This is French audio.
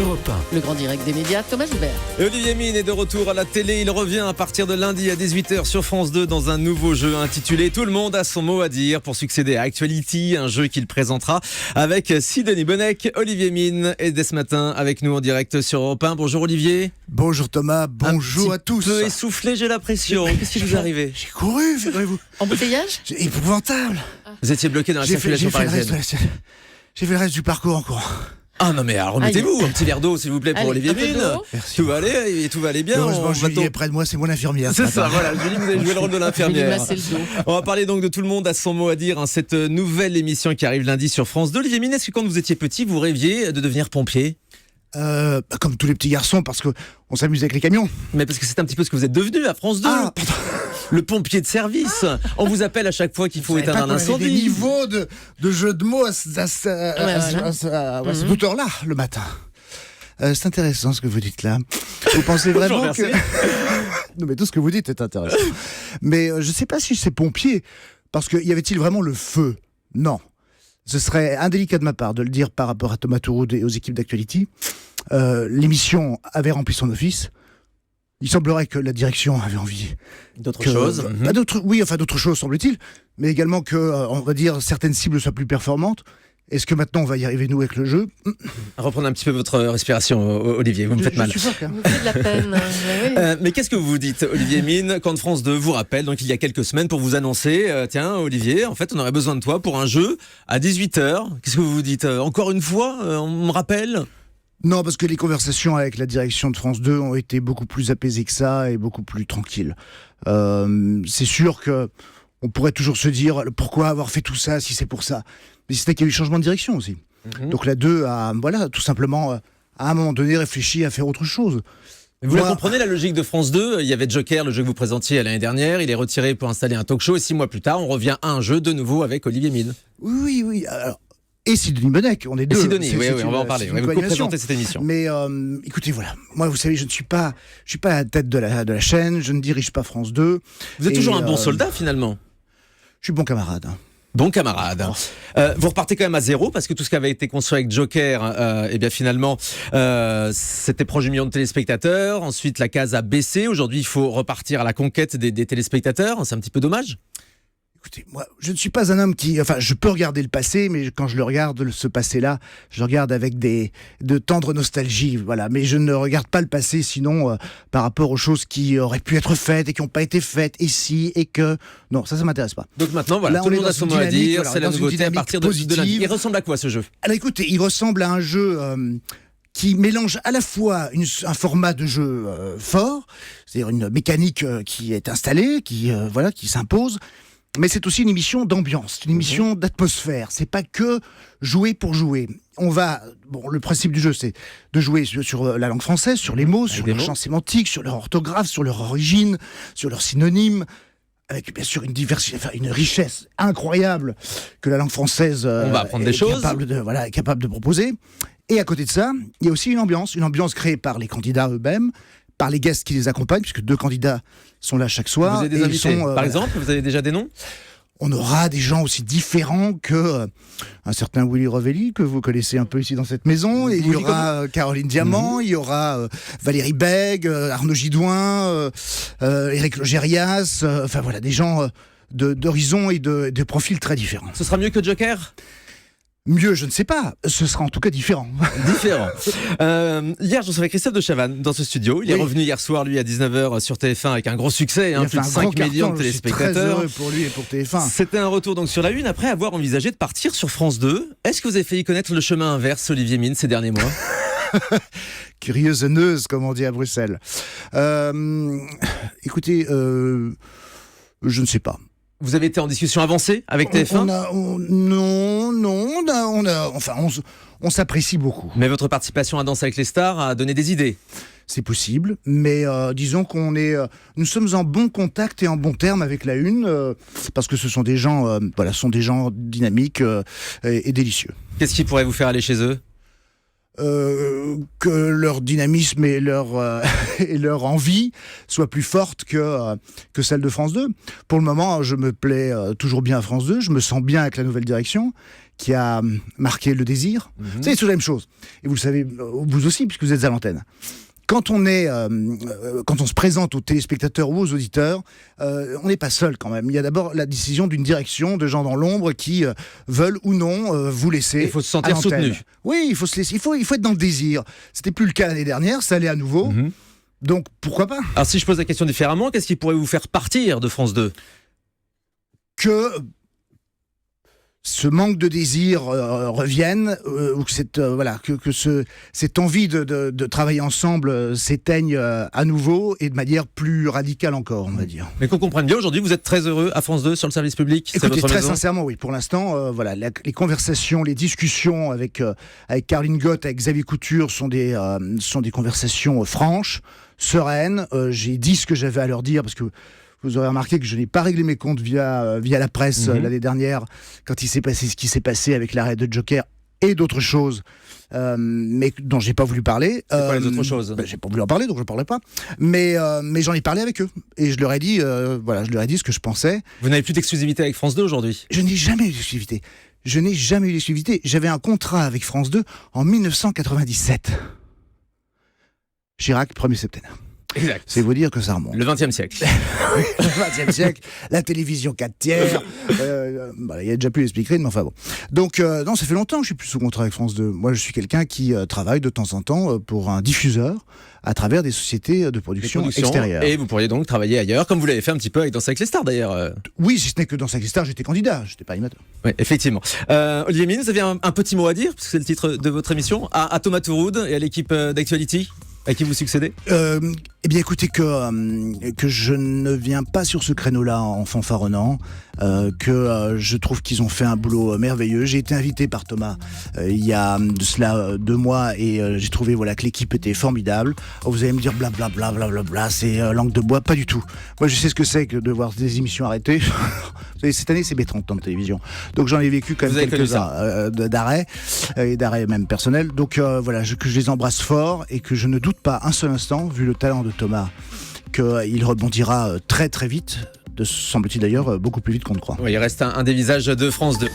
Europe 1. Le grand direct des médias, Thomas Joubert. Et Olivier Mine est de retour à la télé. Il revient à partir de lundi à 18h sur France 2 dans un nouveau jeu intitulé Tout le monde a son mot à dire pour succéder à Actuality, un jeu qu'il présentera avec Sidonie Bonnec, Olivier Mine et dès ce matin avec nous en direct sur Europe 1. Bonjour Olivier. Bonjour Thomas, bonjour à tous. Un peu essoufflé, j'ai l'impression. Qu'est-ce qui vous est arrivé? J'ai couru, figurez-vous. Embouteillage? C'est épouvantable. Vous étiez bloqué dans la circulation parisienne. J'ai fait le reste du parcours en courant. Ah non mais alors remettez-vous un petit verre d'eau s'il vous plaît pour Allez, Olivier un peu Mine. d'eau. Tout va aller et tout va aller bien. Heureusement, Julie est près de moi, c'est mon infirmière. C'est ça, voilà. Julie, vous avez joué le rôle de Je vais lui l'infirmière. masser le dos. On va parler donc de Tout le monde a son mot à dire, cette nouvelle émission qui arrive lundi sur France 2. Olivier Mine, est-ce que quand vous étiez petit, vous rêviez de devenir pompier? Comme tous les petits garçons, parce qu'on s'amuse avec les camions. Mais parce que c'est un petit peu ce que vous êtes devenu à France 2. Ah, pardon. Le pompier de service. On vous appelle à chaque fois qu'il faut Vous savez éteindre pas un qu'on avait des incendie. niveaux de jeu de mots à cette hauteur-là, le matin. C'est intéressant ce que vous dites là. Vous pensez vraiment remercie. que... Non mais tout ce que vous dites est intéressant. Mais je sais pas si c'est pompier, parce que y avait-il vraiment le feu? Non. Ce serait indélicat de ma part de le dire par rapport à Thomas Touroud et aux équipes d'Actuality. L'émission avait rempli son office. Il semblerait que la direction avait envie D'autres que- choses. Bah, d'autres choses semble-t-il, mais également que, on va dire, certaines cibles soient plus performantes. Est-ce que maintenant on va y arriver nous avec le jeu? Reprenez un petit peu votre respiration, Olivier. Vous me faites mal. Je suis fort, quand même. Vous faites de la peine. Oui. Mais qu'est-ce que vous vous dites, Olivier Mine, quand France 2 vous rappelle, donc il y a quelques semaines, pour vous annoncer, tiens, Olivier, en fait, on aurait besoin de toi pour un jeu à 18h. Qu'est-ce que vous vous dites? Encore une fois, on me rappelle? Non, parce que les conversations avec la direction de France 2 ont été beaucoup plus apaisées que ça et beaucoup plus tranquilles. C'est sûr que on pourrait toujours se dire pourquoi avoir fait tout ça si c'est pour ça. Mais c'était qu'il y a eu changement de direction aussi. Donc la 2 a, voilà, tout simplement, à un moment donné, réfléchi à faire autre chose. Vous la Moi- comprenez, la logique de France 2? Il y avait Joker, le jeu que vous présentiez l'année dernière. Il est retiré pour installer un talk show. Et 6 mois plus tard, on revient à un jeu de nouveau avec Olivier Mine. Oui. Alors, et Sidonie Bonnec, on est Et deux. Sidonie, C'est- oui, c'est on une- va en parler. c'est Ouais, une vous coordination. co-présentez cette émission. Mais écoutez, voilà. Moi, vous savez, je ne suis pas à la tête de la chaîne. Je ne dirige pas France 2. Vous êtes Et, toujours un bon soldat, finalement. Je suis bon camarade. Hein. Bon camarade. Vous repartez quand même à zéro parce que tout ce qui avait été construit avec Joker, eh bien finalement, c'était proche du million de téléspectateurs. Ensuite, la case a baissé. Aujourd'hui, il faut repartir à la conquête des téléspectateurs. C'est un petit peu dommage. Écoutez, moi, je ne suis pas un homme qui... Enfin, je peux regarder le passé, mais quand je le regarde, ce passé-là, je le regarde avec de tendres nostalgies, voilà. Mais je ne regarde pas le passé, sinon, par rapport aux choses qui auraient pu être faites et qui n'ont pas été faites, et si, et que... Non, ça m'intéresse pas. Donc maintenant, voilà, Là, tout on le est monde dans a son une mot à dynamique, dire. voilà, C'est la dans une nouveauté à dynamique partir de lundi. positive. Il ressemble à quoi ce jeu? Alors écoutez, il ressemble à un jeu qui mélange à la fois un format de jeu fort, c'est-à-dire une mécanique qui est installée, qui s'impose, mais c'est aussi une émission d'ambiance, une émission d'atmosphère. C'est pas que jouer pour jouer. Le principe du jeu, c'est de jouer sur la langue française, sur les mots, sur des leur mots. champ sémantique, sur leur orthographe, sur leur origine, sur leurs synonymes, avec bien sûr une richesse incroyable que la langue française On va apprendre des choses. est capable de proposer. Et à côté de ça, il y a aussi une ambiance créée par les candidats eux-mêmes, par les guests qui les accompagnent, puisque 2 candidats sont là chaque soir. Vous avez des et ils invités. sont, Par exemple, vous avez déjà des noms? on aura des gens aussi différents que un certain Willy Rovelli, que vous connaissez un peu ici dans cette maison. Et il y Willy aura Caroline Diamant, il y aura Valérie Bègue, Arnaud Gidouin, Éric Logérias, enfin voilà, des gens d'horizons et de profils très différents. Ce sera mieux que Joker? Mieux, je ne sais pas. Ce sera en tout cas différent. Différent. Hier, je recevais Christophe de Chavannes dans ce studio. Il est Oui. revenu hier soir, lui, à 19h sur TF1 avec un gros succès, Il a plus fait de un 5 grand millions carton, de je suis très téléspectateurs. heureux pour lui et pour TF1. C'était un retour donc sur la une après avoir envisagé de partir sur France 2. Est-ce que vous avez failli connaître le chemin inverse, Olivier Mine, ces derniers mois? Curieuse neuse, comme on dit à Bruxelles. Écoutez, je ne sais pas. Vous avez été en discussion avancée avec TF1? On s'apprécie beaucoup. Mais votre participation à Danse avec les stars a donné des idées. C'est possible, mais disons nous sommes en bon contact et en bon terme avec la une, parce que ce sont des gens, sont des gens dynamiques et délicieux. Qu'est-ce qui pourrait vous faire aller chez eux? Que leur dynamisme et leur envie soient plus fortes que celle de France 2. Pour le moment, je me plais toujours bien à France 2, je me sens bien avec la nouvelle direction, qui a marqué le désir. C'est toujours la même chose. Et vous le savez, vous aussi, puisque vous êtes à l'antenne. Quand on se présente aux téléspectateurs ou aux auditeurs, on n'est pas seul quand même. Il y a d'abord la décision d'une direction de gens dans l'ombre qui veulent ou non vous laisser. Il faut se sentir soutenu. Oui, il faut se laisser. Il faut être dans le désir. C'était plus le cas l'année dernière, ça allait à nouveau. Donc pourquoi pas ? Alors si je pose la question différemment, qu'est-ce qui pourrait vous faire partir de France 2 ? Que ce manque de désir revienne, ou que cette envie de travailler ensemble s'éteigne à nouveau et de manière plus radicale encore, on va dire. Mais qu'on comprenne bien, aujourd'hui, vous êtes très heureux à France 2 sur le service public. Écoutez, c'est votre très maison. sincèrement, oui. Pour l'instant, les conversations, les discussions avec Caroline Gott, avec Xavier Couture sont des conversations franches, sereines. J'ai dit ce que j'avais à leur dire parce que vous aurez remarqué que je n'ai pas réglé mes comptes via la presse l'année dernière, quand il s'est passé ce qui s'est passé avec l'arrêt de Joker et d'autres choses, mais dont j'ai pas voulu parler. C'est quoi les autres choses ? J'ai pas voulu en parler, donc je ne parlerai pas. Mais j'en ai parlé avec eux. Et je leur ai dit, ce que je pensais. Vous n'avez plus d'exclusivité avec France 2 aujourd'hui ? Je n'ai jamais eu d'exclusivité. J'avais un contrat avec France 2 en 1997. Chirac, 1er septembre. Exact. C'est vous dire que ça remonte. Le 20e siècle. Le 20e siècle, la télévision 4/3. Il y a déjà plus les speakerines, mais enfin bon. Donc, non, ça fait longtemps que je suis plus sous contrat avec France 2. Moi, je suis quelqu'un qui travaille de temps en temps pour un diffuseur à travers des sociétés de production extérieures. Et vous pourriez donc travailler ailleurs, comme vous l'avez fait un petit peu avec Danser avec les stars d'ailleurs. Oui, si ce n'est que dans Danser avec les stars, j'étais candidat, j'étais pas animateur. Oui, effectivement. Olivier Mine, vous aviez un petit mot à dire, parce que c'est le titre de votre émission, à Thomas Touroud et à l'équipe d'Actuality à qui vous succédez ? Eh bien, écoutez, que je ne viens pas sur ce créneau-là en fanfaronnant, que je trouve qu'ils ont fait un boulot merveilleux. J'ai été invité par Thomas il y a de cela 2 mois et j'ai trouvé que l'équipe était formidable. Vous allez me dire blablabla, bla, c'est langue de bois, pas du tout. Moi, je sais ce que c'est que de voir des émissions arrêtées. Vous savez, cette année, c'est mes 30 ans de télévision. Donc, j'en ai vécu quand même quelques-uns d'arrêts, et d'arrêts même personnels. Donc, que je les embrasse fort et que je ne doute pas un seul instant, vu le talent de Thomas, qu'il rebondira très très vite, semble-t-il d'ailleurs beaucoup plus vite qu'on ne croit. Oui, il reste un des visages de France 2.